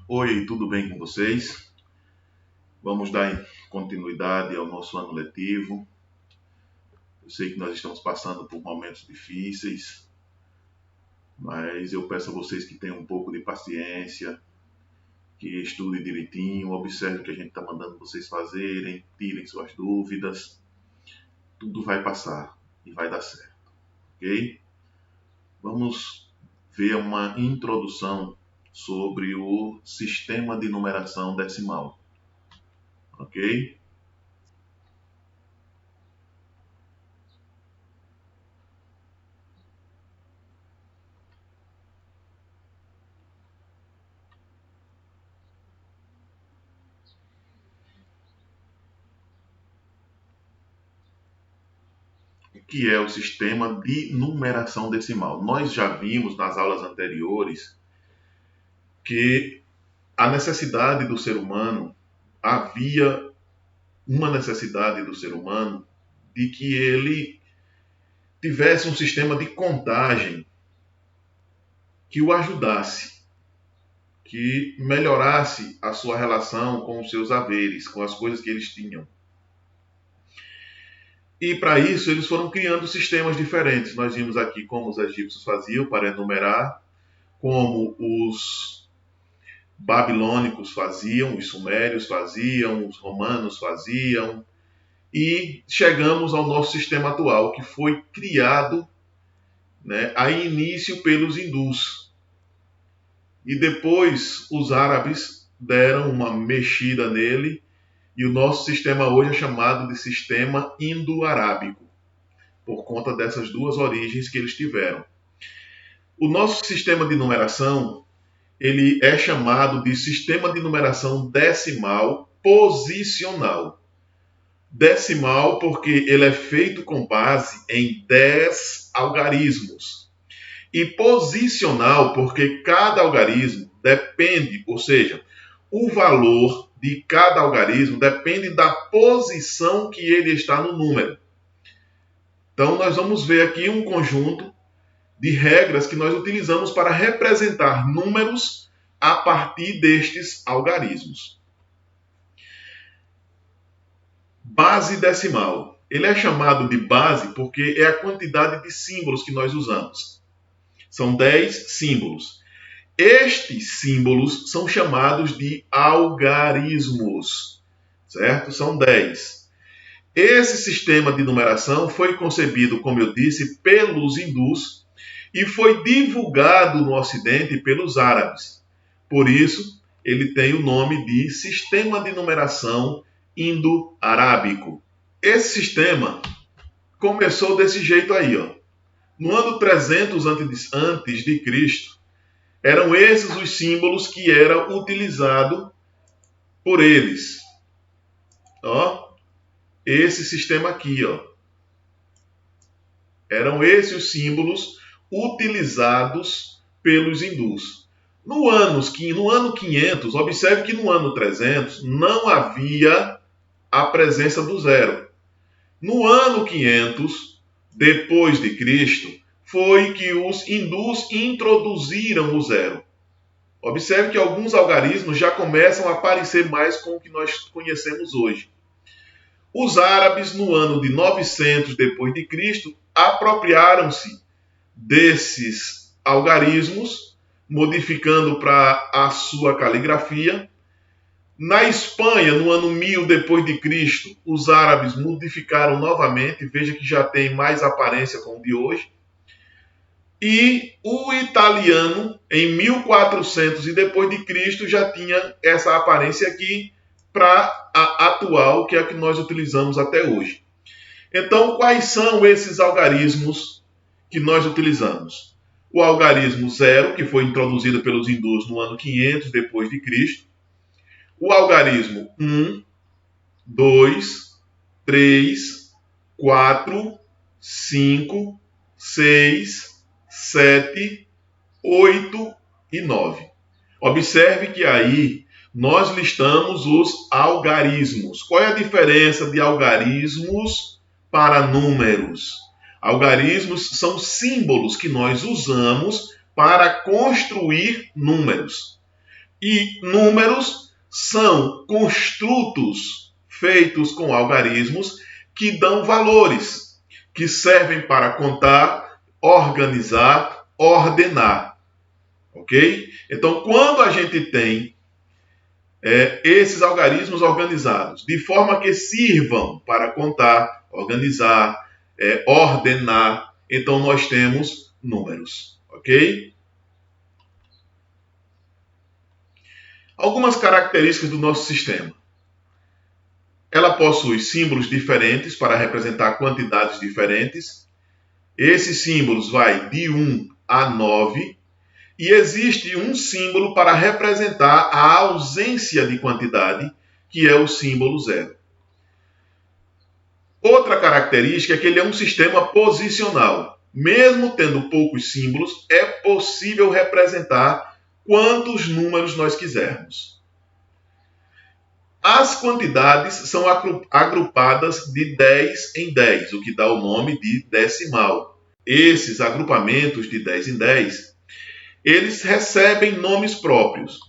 Oi, tudo bem com vocês? Vamos dar continuidade ao nosso ano letivo. Eu sei que nós estamos passando por momentos difíceis, mas eu peço a vocês que tenham um pouco de paciência, que estudem direitinho, observem o que a gente está mandando vocês fazerem, tirem suas dúvidas. Tudo vai passar e vai dar certo, ok? Vamos ver uma introdução sobre o sistema de numeração decimal, ok? Que é o sistema de numeração decimal. Nós já vimos nas aulas anteriores que a necessidade do ser humano, havia uma necessidade do ser humano de que ele tivesse um sistema de contagem que o ajudasse, que melhorasse a sua relação com os seus haveres, com as coisas que eles tinham. E para isso eles foram criando sistemas diferentes. Nós vimos aqui como os egípcios faziam para enumerar, como os babilônicos faziam, os sumérios faziam, os romanos faziam, e chegamos ao nosso sistema atual, que foi criado, a início pelos hindus. E depois os árabes deram uma mexida nele, e o nosso sistema hoje é chamado de sistema indo-arábico, por conta dessas duas origens que eles tiveram. O nosso sistema de numeração, ele é chamado de sistema de numeração decimal posicional. Decimal porque ele é feito com base em 10 algarismos. E posicional porque cada algarismo depende, ou seja, o valor de cada algarismo depende da posição que ele está no número. Então nós vamos ver aqui um conjunto de regras que nós utilizamos para representar números a partir destes algarismos. Base decimal. Ele é chamado de base porque é a quantidade de símbolos que nós usamos. São 10 símbolos. Estes símbolos são chamados de algarismos, certo? São 10. Esse sistema de numeração foi concebido, como eu disse, pelos hindus e foi divulgado no Ocidente pelos árabes. Por isso, ele tem o nome de Sistema de Numeração Indo-Arábico. Esse sistema começou desse jeito aí, ó. No ano 300 antes de Cristo, eram esses os símbolos que eram utilizados por eles. Ó, esse sistema aqui, ó. Eram esses os símbolos utilizados pelos hindus. No ano 500, observe que no ano 300 não havia a presença do zero. No ano 500, depois de Cristo, foi que os hindus introduziram o zero. Observe que alguns algarismos já começam a parecer mais com o que nós conhecemos hoje. Os árabes, no ano de 900 depois de Cristo, apropriaram-se desses algarismos, modificando para a sua caligrafia. Na Espanha, no ano 1000 depois de Cristo, os árabes modificaram novamente, veja que já tem mais aparência com o de hoje. E o italiano, em 1400 e depois de Cristo, já tinha essa aparência aqui para a atual, que é a que nós utilizamos até hoje. Então, quais são esses algarismos que nós utilizamos? O algarismo 0, que foi introduzido pelos hindus no ano 500 depois de Cristo. O algarismo 1, 2, 3, 4, 5, 6, 7, 8 e 9. Observe que aí nós listamos os algarismos. Qual é a diferença de algarismos para números? Algarismos são símbolos que nós usamos para construir números. E números são construtos feitos com algarismos que dão valores, que servem para contar, organizar, ordenar. Ok? Então, quando a gente tem esses algarismos organizados, de forma que sirvam para contar, organizar, ordenar, então nós temos números. Ok? Algumas características do nosso sistema. Ela possui símbolos diferentes para representar quantidades diferentes. Esses símbolos vai de 1 a 9. E existe um símbolo para representar a ausência de quantidade, que é o símbolo zero. Outra característica é que ele é um sistema posicional. Mesmo tendo poucos símbolos, é possível representar quantos números nós quisermos. As quantidades são agrupadas de 10 em 10, o que dá o nome de decimal. Esses agrupamentos de 10 em 10, eles recebem nomes próprios.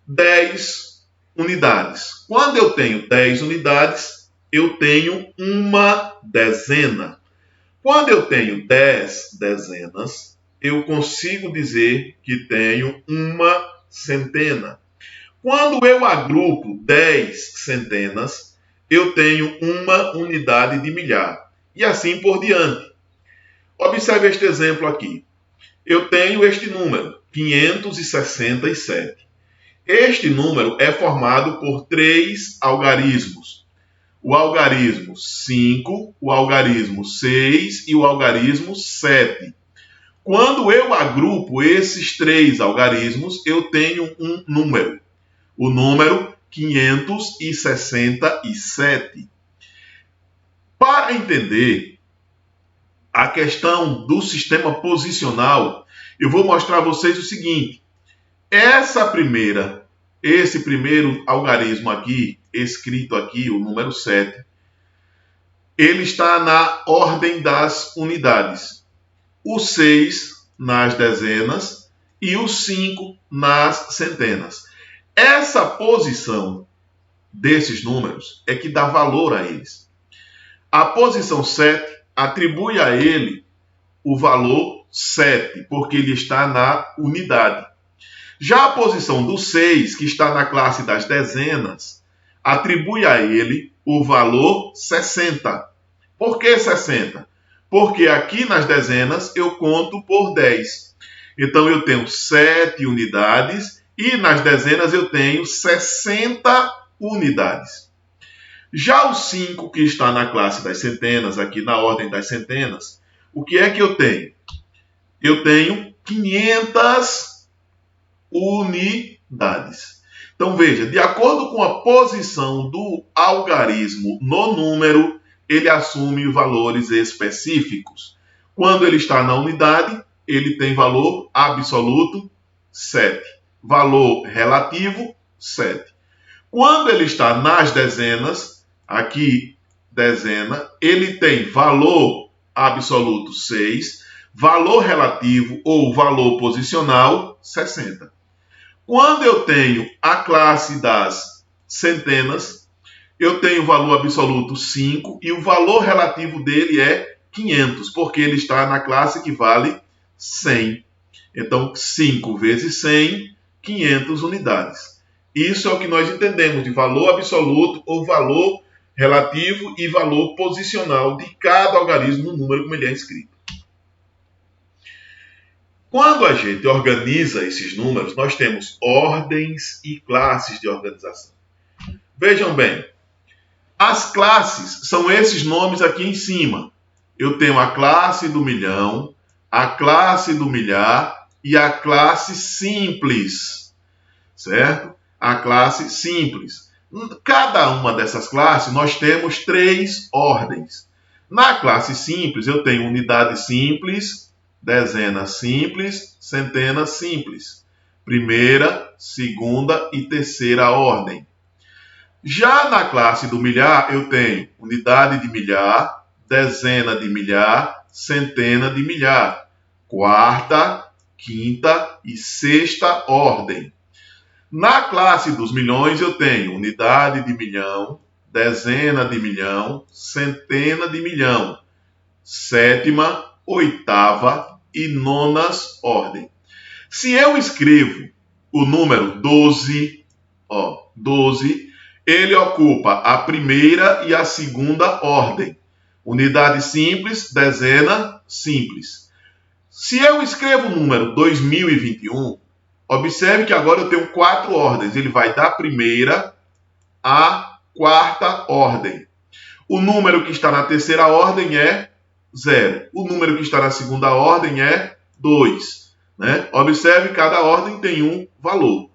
10 unidades. Quando eu tenho 10 unidades, eu tenho uma dezena. Quando eu tenho 10 dezenas, eu consigo dizer que tenho uma centena. Quando eu agrupo 10 centenas, eu tenho uma unidade de milhar. E assim por diante. Observe este exemplo aqui. Eu tenho este número, 567. Este número é formado por 3 algarismos. O algarismo 5, o algarismo 6 e o algarismo 7. Quando eu agrupo esses 3 algarismos, eu tenho um número. O número 567. Para entender a questão do sistema posicional, eu vou mostrar a vocês o seguinte. Esse primeiro algarismo aqui, escrito aqui, o número 7, ele está na ordem das unidades. O 6 nas dezenas e o 5 nas centenas. Essa posição desses números é que dá valor a eles. A posição 7 atribui a ele o valor 7, porque ele está na unidade. Já a posição do 6, que está na classe das dezenas, atribui a ele o valor 60. Por que 60? Porque aqui nas dezenas eu conto por 10. Então eu tenho 7 unidades e nas dezenas eu tenho 60 unidades. Já o 5, que está na classe das centenas, aqui na ordem das centenas, o que é que eu tenho? Eu tenho 500 unidades. Então veja, de acordo com a posição do algarismo no número, ele assume valores específicos. Quando ele está na unidade, ele tem valor absoluto 7. Valor relativo 7. Quando ele está nas dezenas, aqui dezena, ele tem valor absoluto 6, valor relativo ou valor posicional 60. Quando eu tenho a classe das centenas, eu tenho valor absoluto 5 e o valor relativo dele é 500, porque ele está na classe que vale 100. Então, 5 vezes 100, 500 unidades. Isso é o que nós entendemos de valor absoluto ou valor relativo e valor posicional de cada algarismo no número como ele é escrito. Quando a gente organiza esses números, nós temos ordens e classes de organização. Vejam bem, as classes são esses nomes aqui em cima. Eu tenho a classe do milhão, a classe do milhar e a classe simples, certo? A classe simples. Cada uma dessas classes nós temos 3 ordens. Na classe simples eu tenho unidade simples, dezena simples, centena simples. Primeira, segunda e terceira ordem. Já na classe do milhar eu tenho unidade de milhar, dezena de milhar, centena de milhar. Quarta, quinta e sexta ordem. Na classe dos milhões, eu tenho unidade de milhão, dezena de milhão, centena de milhão, sétima, oitava e nonas ordem. Se eu escrevo o número 12, 12, ele ocupa a primeira e a segunda ordem. Unidade simples, dezena simples. Se eu escrevo o número 2021, observe que agora eu tenho 4 ordens. Ele vai da primeira à quarta ordem. O número que está na terceira ordem é 0. O número que está na segunda ordem é 2. Né? Observe, cada ordem tem um valor.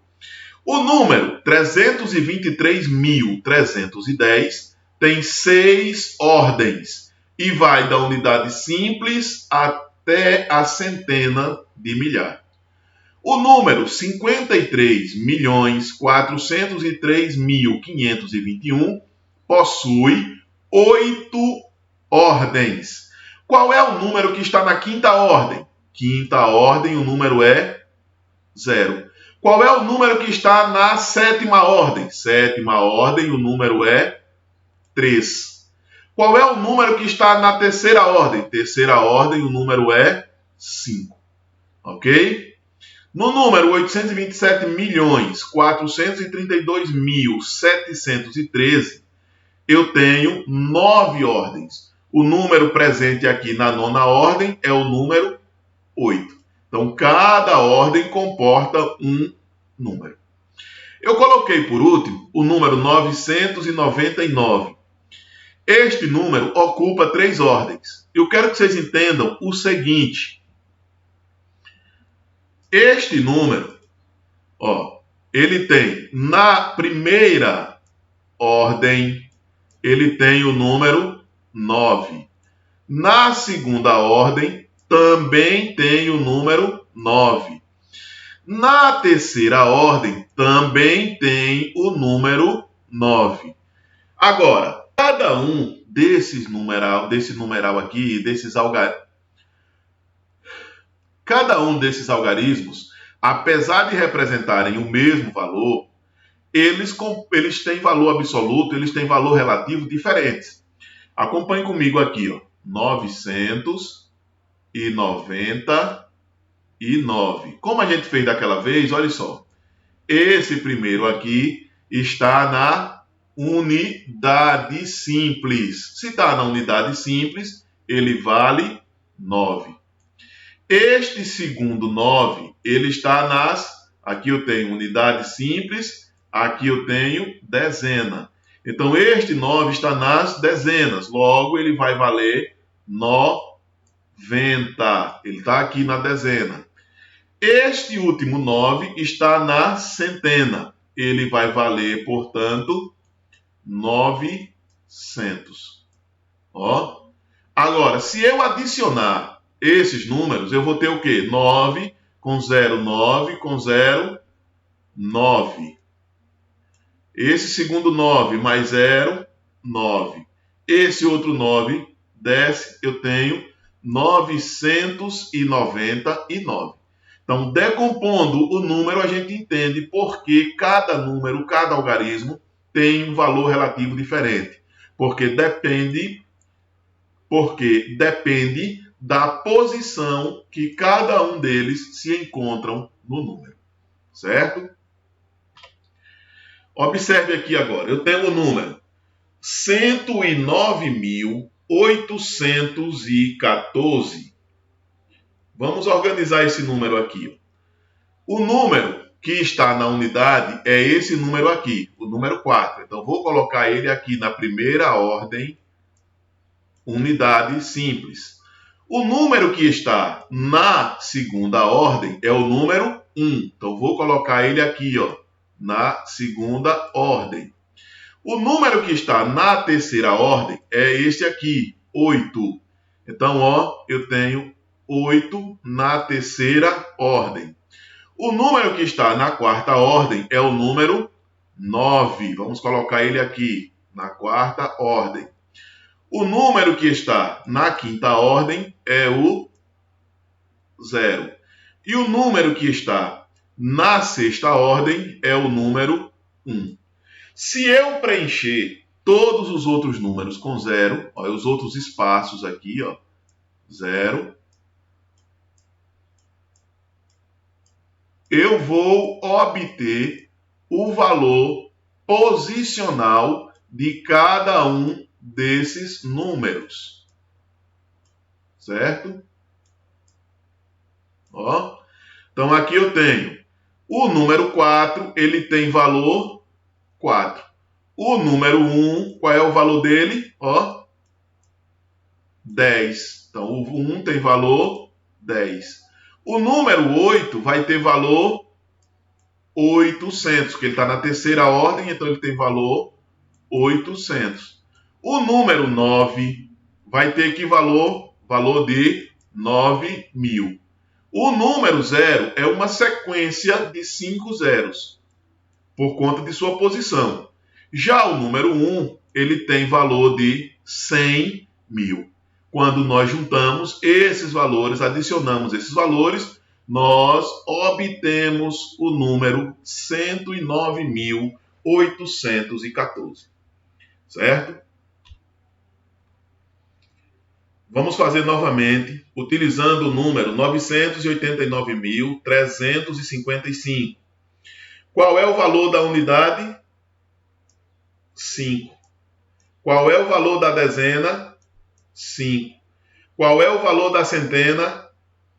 O número 323.310 tem 6 ordens e vai da unidade simples até a centena de milhar. O número 53.403.521 possui 8 ordens. Qual é o número que está na quinta ordem? Quinta ordem, o número é 0. Qual é o número que está na sétima ordem? Sétima ordem, o número é 3. Qual é o número que está na terceira ordem? Terceira ordem, o número é 5. Ok? No número 827.432.713, eu tenho 9 ordens. O número presente aqui na nona ordem é o número 8. Então, cada ordem comporta um número. Eu coloquei, por último, o número 999. Este número ocupa 3 ordens. Eu quero que vocês entendam o seguinte. Este número, ele tem, na primeira ordem, ele tem o número 9. Na segunda ordem, também tem o número 9. Na terceira ordem, também tem o número 9. Agora, cada um desse numeral aqui, cada um desses algarismos, apesar de representarem o mesmo valor, eles têm valor absoluto, eles têm valor relativo diferentes. Acompanhe comigo aqui, 999. Como a gente fez daquela vez, olha só. Esse primeiro aqui está na unidade simples. Se está na unidade simples, ele vale 9. Este segundo 9, ele está nas... Aqui eu tenho unidade simples, aqui eu tenho dezena. Então, este 9 está nas dezenas. Logo, ele vai valer 90. Ele está aqui na dezena. Este último 9 está na centena. Ele vai valer, portanto, 900. Agora, se eu adicionar esses números, eu vou ter o quê? 9 com 0, 9 com 0, 9. Esse segundo 9 mais 0, 9. Esse outro 9 desce, eu tenho 999. Então, decompondo o número, a gente entende por que cada número, cada algarismo tem um valor relativo diferente. Porque depende da posição que cada um deles se encontram no número. Certo? Observe aqui agora. Eu tenho o número 109.814. Vamos organizar esse número aqui. O número que está na unidade é esse número aqui, o número 4. Então, vou colocar ele aqui na primeira ordem, unidade simples. O número que está na segunda ordem é o número 1. Então, vou colocar ele aqui, na segunda ordem. O número que está na terceira ordem é este aqui, 8. Então, eu tenho 8 na terceira ordem. O número que está na quarta ordem é o número 9. Vamos colocar ele aqui, na quarta ordem. O número que está na quinta ordem é o 0. E o número que está na sexta ordem é o número 1. Se eu preencher todos os outros números com 0, olha os outros espaços aqui, ó, 0, eu vou obter o valor posicional de cada um desses números. Certo? Ó. Então aqui eu tenho o número 4, ele tem valor 4. O número 1, qual é o valor dele? Ó, 10. Então o 1 tem valor 10. O número 8 vai ter valor 800, porque ele está na terceira ordem, então ele tem valor 800. O número 9 vai ter que valor de 9.000. O número 0 é uma sequência de 5 zeros, por conta de sua posição. Já o número 1, ele tem valor de 100.000. Quando nós juntamos esses valores, adicionamos esses valores, nós obtemos o número 109.814. Certo? Vamos fazer novamente, utilizando o número 989.355. Qual é o valor da unidade? 5. Qual é o valor da dezena? 5. Qual é o valor da centena?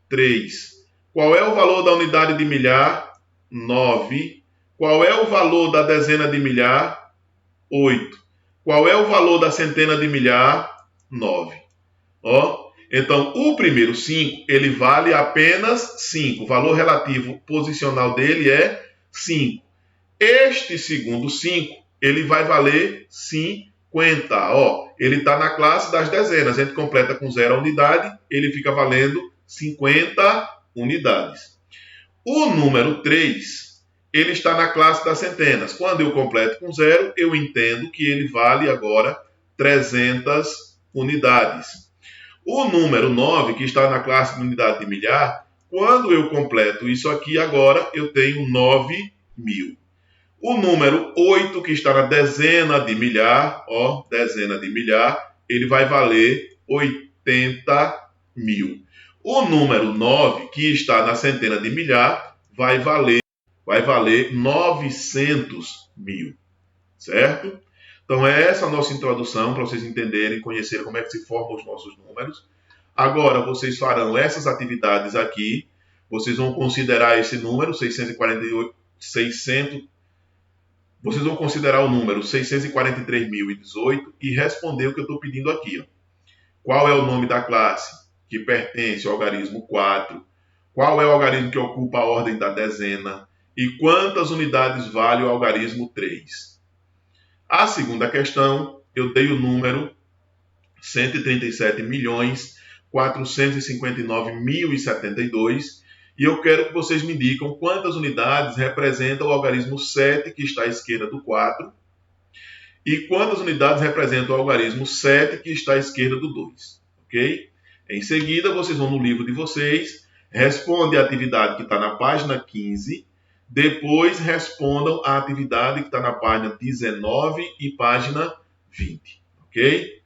3. Qual é o valor da unidade de milhar? 9. Qual é o valor da dezena de milhar? 8. Qual é o valor da centena de milhar? 9. Ó, então, o primeiro 5, ele vale apenas 5. O valor relativo posicional dele é 5. Este segundo 5, ele vai valer 50. Ó, ele está na classe das dezenas. A gente completa com 0 a unidade, ele fica valendo 50 unidades. O número 3, ele está na classe das centenas. Quando eu completo com 0, eu entendo que ele vale agora 300 unidades. O número 9, que está na classe de unidade de milhar, quando eu completo isso aqui, agora eu tenho 9.000. O número 8, que está na dezena de milhar, ó, dezena de milhar, ele vai valer 80.000. O número 9, que está na centena de milhar, vai valer 900.000. Certo? Então, essa é a nossa introdução para vocês entenderem e conhecerem como é que se formam os nossos números. Agora, vocês farão essas atividades aqui. Vocês vão considerar esse número, 648, vocês vão considerar o número 643.018 e responder o que eu estou pedindo aqui. Ó. Qual é o nome da classe que pertence ao algarismo 4? Qual é o algarismo que ocupa a ordem da dezena? E quantas unidades vale o algarismo 3? A segunda questão, eu dei o número 137.459.072 e eu quero que vocês me digam quantas unidades representa o algarismo 7, que está à esquerda do 4, e quantas unidades representa o algarismo 7, que está à esquerda do 2. Ok? Em seguida, vocês vão no livro de vocês, respondem a atividade que está na página 15, depois respondam a atividade que está na página 19 e página 20. Ok?